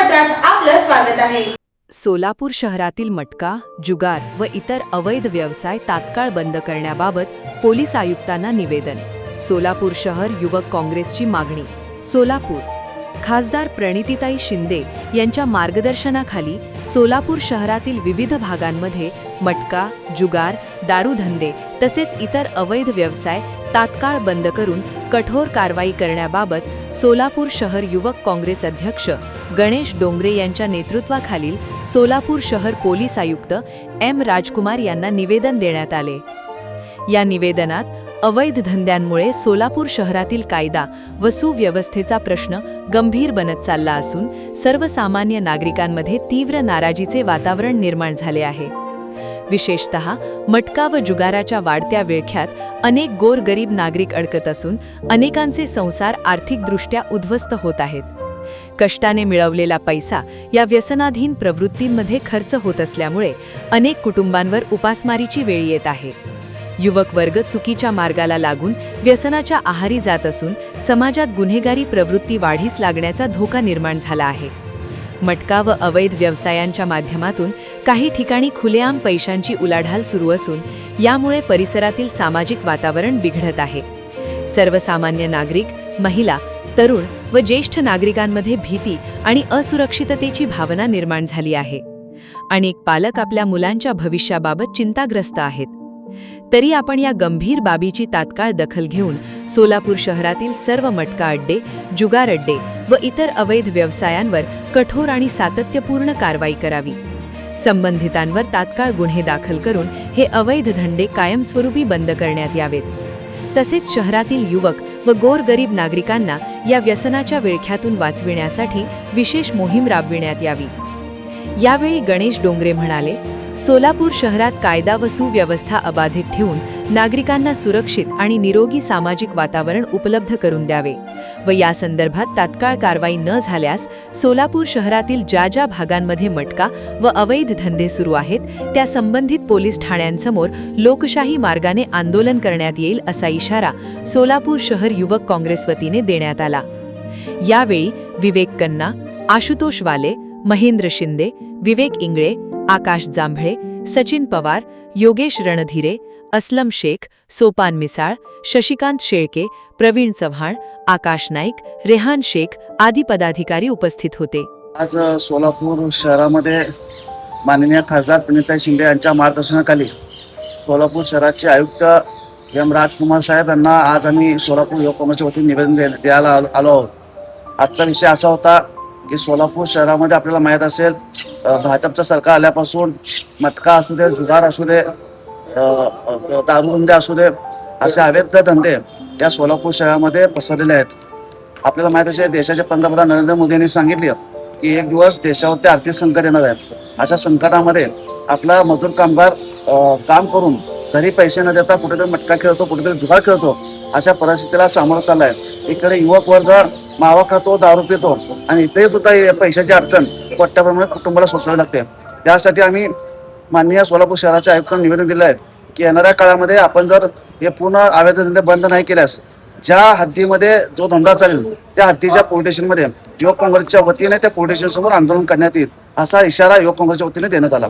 वृत्तपत्रात आपलं स्वागत आहे। सोलापूर शहरातील मटका, जुगार व इतर अवैध व्यवसाय तात्काळ बंद करण्याबाबत पोलीस आयुक्तांना निवेदन। सोलापूर शहर युवक काँग्रेसची मागणी। सोलापूर खासदार प्रणितीताई शिंदे यांच्या मार्गदर्शनाखाली सोलापूर शहरातील विविध भागांमध्ये मटका, जुगार, दारूधंदे तसेच इतर अवैध व्यवसाय तात्काळ बंद करून कठोर कारवाई करण्याबाबत सोलापूर शहर युवक काँग्रेस अध्यक्ष गणेश डोंगरे यांच्या नेतृत्वाखालील सोलापूर शहर पोलीस आयुक्त एम राजकुमार यांना निवेदन देण्यात आले। या निवेदनात अवैध धंद्यांमुळे सोलापूर शहरातील कायदा व सुव्यवस्थेचा प्रश्न गंभीर बनत चालला असून सर्वसामान्य नागरिकांमध्ये तीव्र नाराजीचे वातावरण निर्माण झाले आहे। विशेषतः मटका व जुगाराच्या वाढत्या विळख्यात अनेक गोरगरीब नागरिक अडकत असून अनेकांचे संसार आर्थिकदृष्ट्या उद्ध्वस्त होत आहेत। कष्टाने मिळवलेला पैसा या व्यसनाधीन प्रवृत्तींमध्ये खर्च होत असल्यामुळे अनेक कुटुंबांवर उपासमारीची वेळ येत आहे। युवक वर्ग चुकीच्या मार्गाला लागून व्यसनाच्या आहारी जात असून समाजात गुन्हेगारी प्रवृत्ती वाढीस लागण्याचा धोका निर्माण झाला आहे। मटका व अवैध व्यवसायांच्या माध्यमातून काही ठिकाणी खुलेआम पैशांची उलाढाल सुरू असून यामुळे परिसरातील सामाजिक वातावरण बिघडत आहे। सर्वसामान्य नागरिक, महिला, तरुण व ज्येष्ठ नागरिकांमध्ये भीती आणि असुरक्षिततेची भावना निर्माण झाली आहे। अनेक पालक आपल्या मुलांच्या भविष्याबाबत चिंताग्रस्त आहेत। तरी आपण या गंभीर बाबीची तात्काळ दखल घेऊन सोलापूर शहरातील सर्व मटका अड्डे, जुगार अड्डे व इतर अवैध व्यवसायांवर कठोर आणि सातत्यपूर्ण कारवाई करावी। संबंधितांवर तात्काळ गुन्हे दाखल करून हे अवैध धंदे कायमस्वरूपी बंद करण्यात यावेत। तसेच शहरातील युवक व गोरगरीब नागरिकांना या व्यसनाच्या विळख्यातून वाचविण्यासाठी विशेष मोहीम राबविण्यात यावी। यावेळी गणेश डोंगरे म्हणाले, सोलापूर शहरात कायदा व सुव्यवस्था अबाधित ठेवून नागरिकांना सुरक्षित आणि निरोगी सामाजिक वातावरण उपलब्ध करून द्यावे व या संदर्भात तात्काळ कारवाई न झाल्यास सोलापूर शहरातील ज्या ज्या भागांमध्ये मटका व अवैध धंदे सुरू आहेत त्या संबंधित पोलीस ठाण्यांसमोर लोकशाही मार्गाने आंदोलन करण्यात येईल असा इशारा सोलापूर शहर युवक काँग्रेस वतीने देण्यात आला। यावेळी विवेक कन्ना, आशुतोष वाले, महेंद्र शिंदे, विवेक इंगळे, आकाश जांभळे, सचिन पवार, योगेश रणधीरे, असलम शेख, सोपान मिसाळ, शशिकांत शेळके, प्रवीण चव्हाण, आकाश नाईक, रेहान शेख आदी पदाधिकारी उपस्थित होते। आज सोलापूर शहरामध्ये माननीय खासदार प्रणितीताई शिंदे यांच्या मार्गदर्शनाखाली सोलापूर शहराचे आयुक्त एम राजकुमार साहेब यांना आज आम्ही सोलापूर युवक काँग्रेसच्या वतीने निवेदन द्यायला आलो आहोत। आजचा विषय असा होता की सोलापूर शहरामध्ये आपल्याला माहीत असेल भाजपचं सरकार आल्यापासून मटका असू दे, जुगार असू दे, दारूधंदे असू दे, असे अवैध धंदे या सोलापूर शहरामध्ये पसरलेले आहेत। आपल्याला माहीत असेल देशाचे पंतप्रधान नरेंद्र मोदी यांनी सांगितले की एक दिवस देशावरती आर्थिक संकट येणार आहे। अशा संकटामध्ये आपला मजूर कामगार काम करून घरी पैसे न देता कुठेतरी मटका खेळतो, कुठेतरी जुगार खेळतो, अशा परिस्थितीला सामोरं चाललाय। इकडे युवक वर्ग मावा खातो, दारू पितो आणि इथे सुद्धा पैशाची अडचण मोठ्याप्रमाणात कुटुंबाला सोसावी लागते। त्यासाठी आम्ही माननीय सोलापूर शहराच्या आयुक्तांना निवेदन दिलं आहे की येणाऱ्या काळामध्ये आपण जर हे पूर्ण अवैध धंदे बंद नाही केल्यास ज्या हद्दीमध्ये जो धंदा चालेल त्या हद्दीच्या पोलीस स्टेशनमध्ये युवक काँग्रेसच्या वतीने त्या पोलीस स्टेशन समोर आंदोलन करण्यात येईल असा इशारा युवक काँग्रेसच्या वतीने देण्यात आला।